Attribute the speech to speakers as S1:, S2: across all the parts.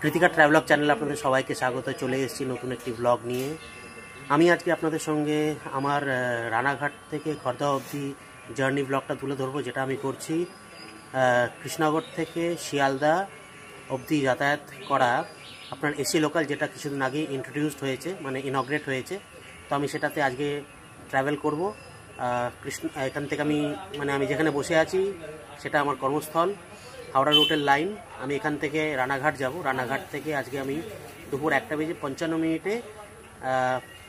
S1: Krittika travelogue চ্যানেলে আপনাদের সবাইকে স্বাগত। চলে এসেছি নতুন একটি ব্লগ নিয়ে। আমি আজকে আপনাদের সঙ্গে আমার রানাঘাট থেকে খড়দহ অবধি জার্নি ব্লগটা তুলে ধরবো, যেটা আমি করছি কৃষ্ণনগর থেকে শিয়ালদা অবধি যাতায়াত করা আপনার এসি লোকাল, যেটা কিছুদিন আগে ইন্ট্রোডিউসড হয়েছে, মানে ইনগ্রেট হয়েছে। তো আমি সেটাতে আজকে ট্রাভেল করব। এখান থেকে আমি যেখানে বসে আছি সেটা আমার কর্মস্থল, হাওড়া রুটের লাইন। আমি এখান থেকে রানাঘাট যাব। রানাঘাট থেকে আজকে আমি দুপুর 1:55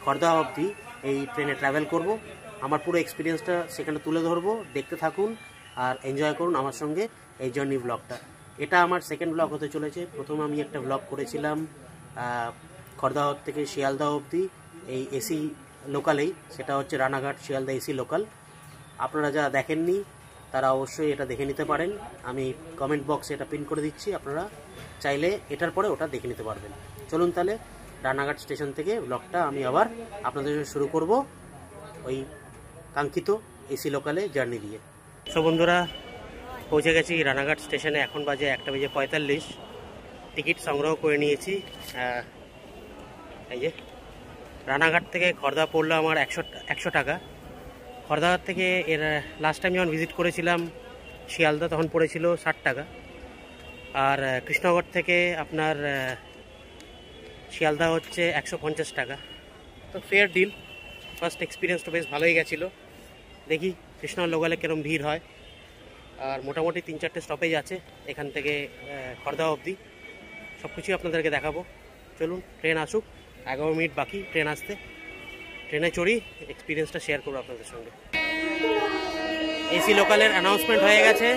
S1: খড়দহ অবধি এই ট্রেনে ট্রাভেল করব। আমার পুরো এক্সপিরিয়েন্সটা সেখানে তুলে ধরবো, দেখতে থাকুন আর এনজয় করুন আমার সঙ্গে এই জার্নি ব্লগটা। এটা আমার সেকেন্ড ব্লগ হতে চলেছে। প্রথমে আমি একটা ব্লগ করেছিলাম খড়দহ থেকে শিয়ালদহ অবধি এই এসি লোকালেই, সেটা হচ্ছে রানাঘাট শিয়ালদা এসি লোকাল। আপনারা যারা দেখেননি তারা অবশ্যই এটা দেখে নিতে পারেন। আমি কমেন্ট বক্সে এটা পিন করে দিচ্ছি, আপনারা চাইলে এটার পরে ওটা দেখে নিতে পারবেন। চলুন তাহলে রানাঘাট স্টেশন থেকে ব্লগটা আমি আবার আপনাদের শুরু করব ওই কাঙ্ক্ষিত এসি লোকালে জার্নি দিয়ে। সো বন্ধুরা, পৌঁছে গেছি রানাঘাট স্টেশনে। এখন বাজে 1:45। টিকিট সংগ্রহ করে নিয়েছি। এই যে রানাঘাট থেকে খড়দহ পড়লো আমার 100 টাকা। খড়দহ থেকে এর লাস্ট টাইম যখন ভিজিট করেছিলাম শিয়ালদা তখন পড়েছিল 60 টাকা। আর কৃষ্ণনগর থেকে আপনার শিয়ালদা হচ্ছে 150 টাকা। তো ফেয়ার ডিল। ফার্স্ট এক্সপিরিয়েন্স তো বেশ ভালোই গেছিলো। দেখি কৃষ্ণনগর লোকালে কীরকম ভিড় হয়। আর মোটামুটি 3-4টে স্টপেজ আছে এখান থেকে খড়দহ অবধি। সব কিছুই আপনাদেরকে দেখাবো। চলুন, ট্রেন আসুক। 11 মিনিট বাকি ট্রেন আসতে। ট্রেনে চড়ি, এক্সপিরিয়েন্সটা শেয়ার করবো আপনাদের সঙ্গে। এসি লোকালের অ্যানাউন্সমেন্ট হয়ে গেছে।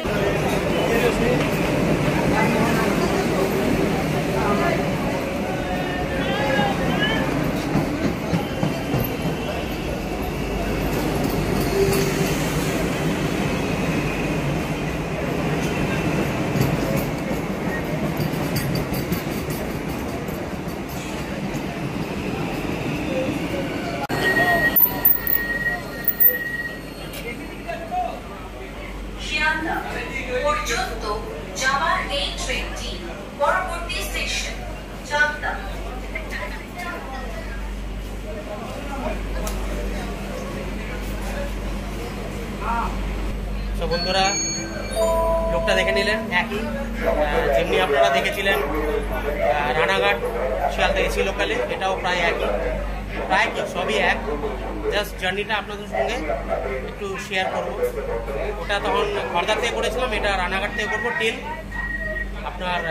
S2: পর্যন্ত যাওয়ার এই ট্রেনটি পরবর্তী স্টেশন চাকদা।
S1: তো বন্ধুরা, লোকটা দেখে নিলেন, একই যেমনি আপনারা দেখেছিলেন রানাঘাট শিয়ালদা এসি লোকালে, এটাও প্রায় একই, প্রায় কি সবই এক। জাস্ট জার্নিটা আপনাদের সঙ্গে একটু শেয়ার করব। ওটা তখন খড়দহ থেকে করেছিলাম, এটা রানাঘাট থেকে করবো টিল আপনার